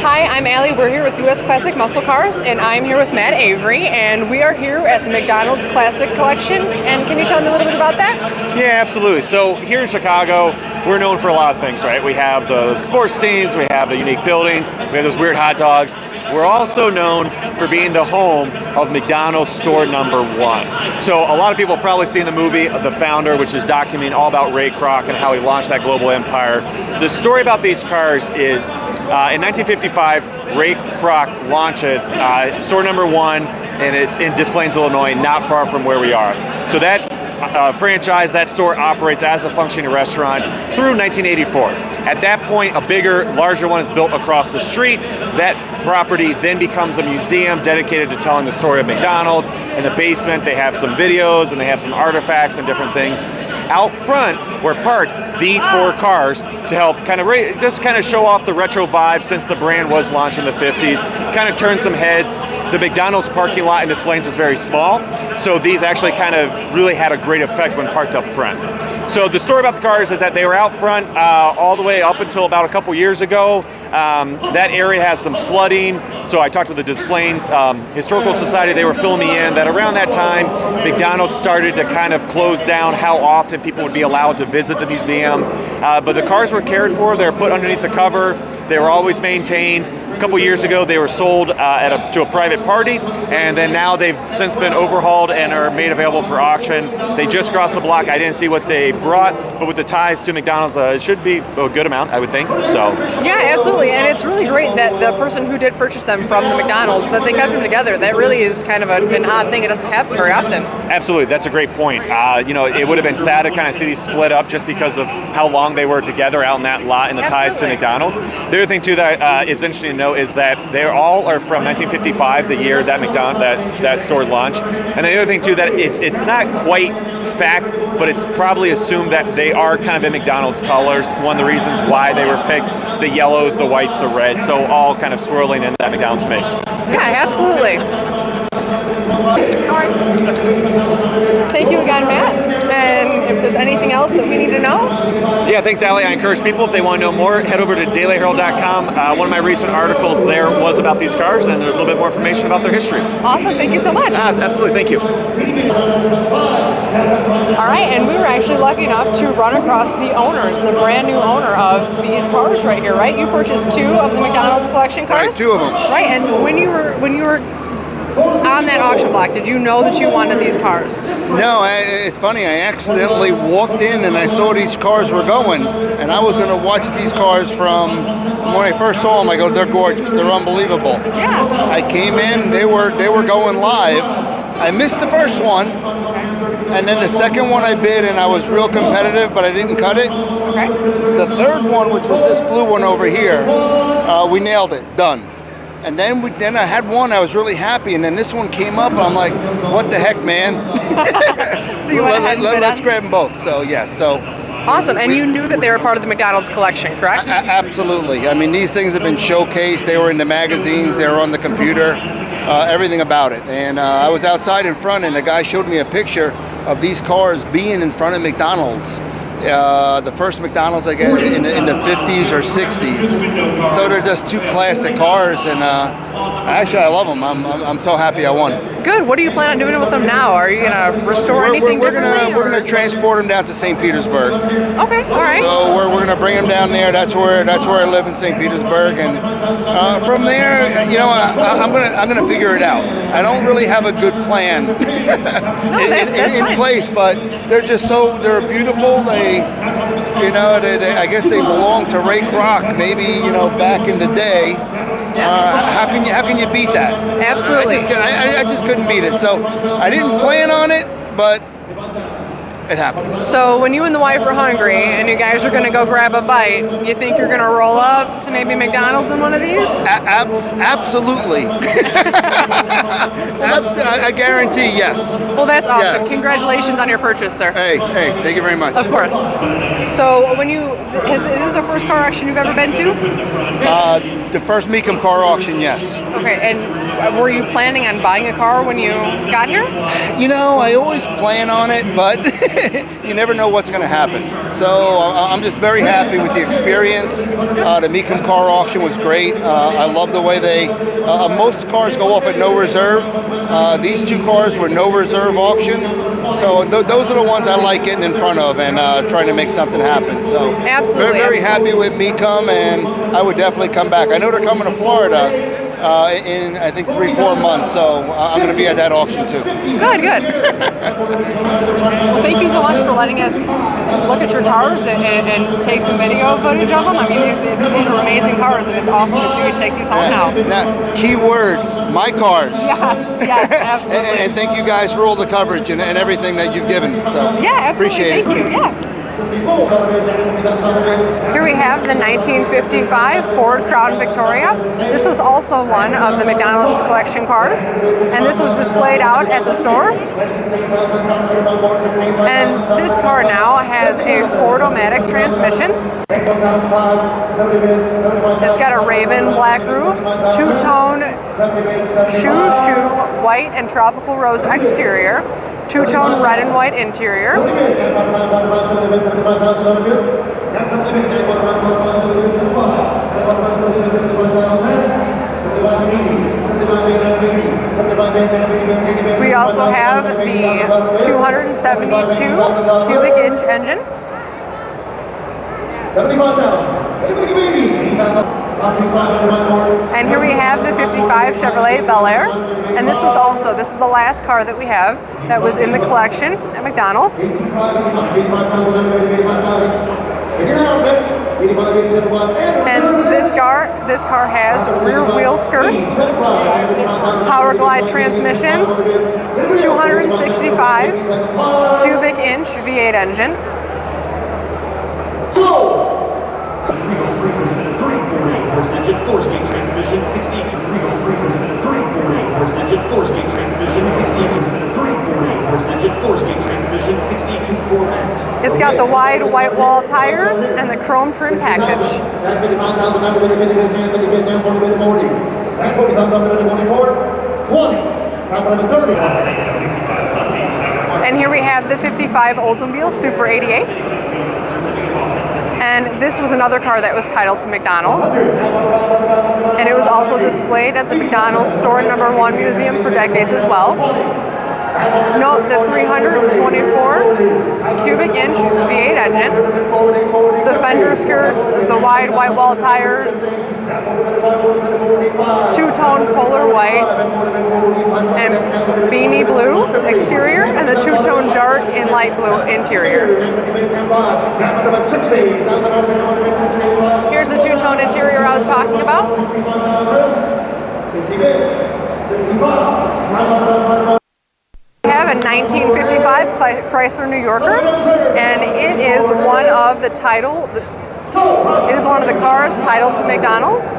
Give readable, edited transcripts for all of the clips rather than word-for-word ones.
Hi, I'm Allie. We're here with USClassicMuscleCars, and I'm here with Matt Avery, and we are here at the McDonald's Classic Collection. And can you tell me a little bit about that? Yeah, absolutely. So here in Chicago, we're known for a lot of things, right? We have the sports teams, we have the unique buildings, we have those weird hot dogs. We're also known for being the home of McDonald's store number 1. So a lot of people have probably seen the movie The Founder, which is documenting all about Ray Kroc and how he launched that global empire. The story about these cars is in 1955, Ray Kroc launches store number 1, and it's in Des Plaines, Illinois, not far from where we are. So that franchise, that store operates as a functioning restaurant through 1984. At that point, a bigger, larger one is built across the street. That property then becomes a museum dedicated to telling the story of McDonald's. In the basement, they have some videos and they have some artifacts and different things. Out front, were parked these 4 cars to help kind of show off the retro vibe since the brand was launched in the 50s. Kind of turn some heads. The McDonald's parking lot in Des Plaines was very small, so these actually kind of really had a great effect when parked up front. So the story about the cars is that they were out front all the way up until about a couple years ago. That area has some flooding, so I talked with the Des Plaines Historical Society. They were filling me in that around that time, McDonald's started to kind of close down how often people would be allowed to visit the museum. But the cars were cared for. They were put underneath the cover. They were always maintained. A couple years ago, they were sold to a private party, and then now they've since been overhauled and are made available for auction. They just crossed the block. I didn't see what they brought, but with the ties to McDonald's, it should be a good amount, I would think. So yeah, absolutely, and it's really great that the person who did purchase them from the McDonald's, that they kept them together. That really is kind of an odd thing. It doesn't happen very often. Absolutely, that's a great point. It would have been sad to kind of see these split up just because of how long they were together out in that lot and the ties to McDonald's. The other thing too that is interesting to note is that they all are from 1955, the year that that store launched. And the other thing too that it's not quite fact, but it's probably assumed that they are kind of in McDonald's colors. One of the reasons why they were picked: the yellows, the whites, the reds, so all kind of swirling in that McDonald's mix. Yeah, absolutely. Sorry. Thank you again, Matt. And if there's anything else that we need to know? Yeah, thanks, Allie. I encourage people, if they want to know more, head over to dailyherald.com. One of my recent articles there was about these cars, and there's a little bit more information about their history. Awesome. Thank you so much. Absolutely. Thank you. All right, and we were actually lucky enough to run across the owners, the brand new owner of these cars right here, right? You purchased 2 of the McDonald's collection cars? Right, 2 of them. Right, and when you were on that auction block, did you know that you wanted these cars? No, it's funny. I accidentally walked in and I saw these cars were going, and I was going to watch these cars from when I first saw them. I go, they're gorgeous. They're unbelievable. Yeah. I came in. They were going live. I missed the first one, and then the second one I bid, and I was real competitive, but I didn't cut it. Okay. The third one, which was this blue one over here, we nailed it. Done. And then I had one, I was really happy, and then this one came up, and I'm like, what the heck, man? So you went ahead and let's grab them both. So, yeah, so. Awesome, and you knew that they were part of the McDonald's collection, correct? Absolutely. I mean, these things have been showcased. They were in the magazines, they were on the computer, everything about it. And I was outside in front, and the guy showed me a picture of these cars being in front of McDonald's. The first McDonald's, I guess, in the 50s or 60s. So they're just 2 classic cars, and actually I love them. I'm so happy I won. Good. What do you plan on doing with them now? Are you gonna restore anything differently? We're gonna transport them down to St. Petersburg. Okay. All right. So we're gonna bring them down there. That's where I live in St. Petersburg, and from there, I'm gonna figure it out. I don't really have a good plan in place, but they're they're beautiful. I guess they belong to Ray Kroc, maybe, back in the day. How can you beat that? Absolutely. I just couldn't beat it. So I didn't plan on it, but it happened. So when you and the wife are hungry and you guys are going to go grab a bite, you think you're going to roll up to maybe McDonald's in one of these? Absolutely. I guarantee yes. Well, that's awesome. Yes. Congratulations on your purchase, sir. Hey, thank you very much. Of course. So is this the first car auction you've ever been to? The first Mecum car auction, yes. Okay, and were you planning on buying a car when you got here? I always plan on it, but you never know what's going to happen. So I'm just very happy with the experience. The Mecum car auction was great. I love the way they, most cars go off at no reserve. These two cars were no reserve auction. So those are the ones I like getting in front of and trying to make something happen. So absolutely, very happy with Mecum, and I would definitely come back. I know they're coming to Florida in I think 3-4 months, so I'm going to be at that auction too. Good. Well, thank you so much for letting us look at your cars and take some video footage of them. I mean, these are amazing cars, and it's awesome that you get to take these home now. Now, key word, my cars. Yes, absolutely. and thank you guys for all the coverage and everything that you've given. So yeah, absolutely. Appreciate thank it. you. Yeah. Here we have the 1955 Ford Crown Victoria. This was also one of the McDonald's collection cars, and this was displayed out at the store. And this car now has a Ford-O-Matic transmission. It's got a Raven black roof, two-tone shoe white and tropical rose exterior, two-tone red and white interior. We also have the 272 cubic inch engine. And here we have the 55 Chevrolet Bel Air. And this is the last car that we have that was in the collection at McDonald's. And this car has rear wheel skirts, power glide transmission, 265 cubic inch V8 engine. Four-speed transmission, 62 4-speed transmission, 62 4-speed transmission, 62 4. It's got the wide white wall tires and the chrome trim package. And here we have the 55 Oldsmobile Super 88. And this was another car that was titled to McDonald's. And it was also displayed at the McDonald's Store No. 1 Museum for decades as well. Note the 324 cubic inch V8 engine, the fender skirts, the wide white wall tires, two-tone polar white and beanie blue exterior, and the two-tone dark and light blue interior. Here's the two-tone interior I was talking about. We have a 1955 Chrysler New Yorker, and it is one of the cars titled to McDonald's.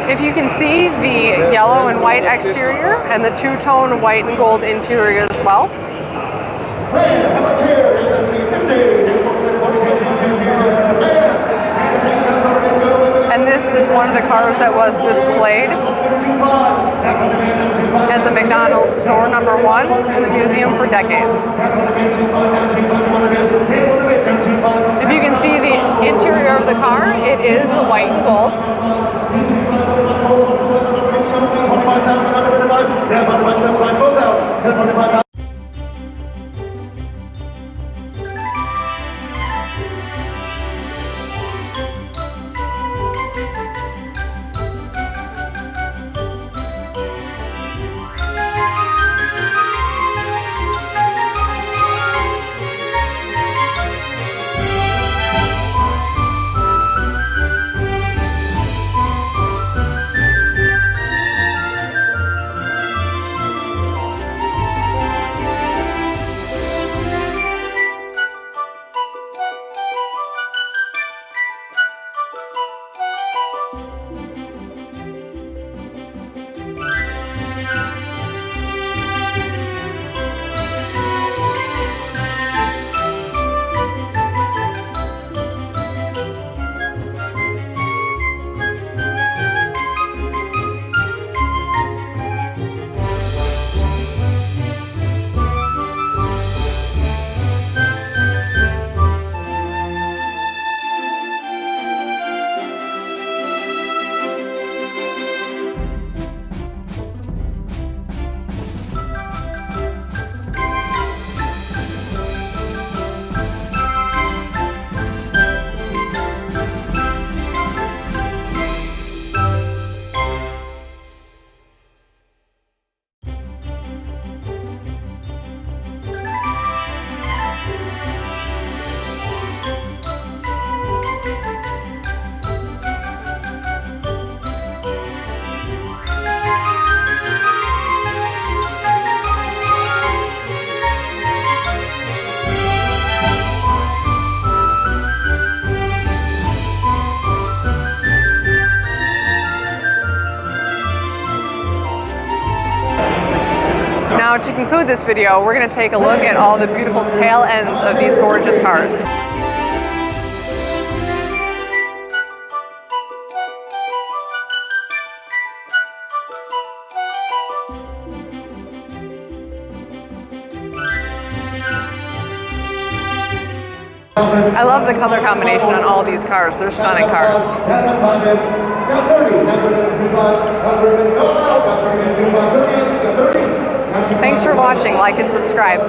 If you can see the yellow and white exterior and the two-tone white and gold interior as well. And this is one of the cars that was displayed at the McDonald's Store No. 1 in the museum for decades. If you can see the interior of the car, it is the white and gold. conclude this video, we're going to take a look at all the beautiful tail ends of these gorgeous cars. I love the color combination on all these cars. They're stunning cars. Thanks for watching. Like and subscribe.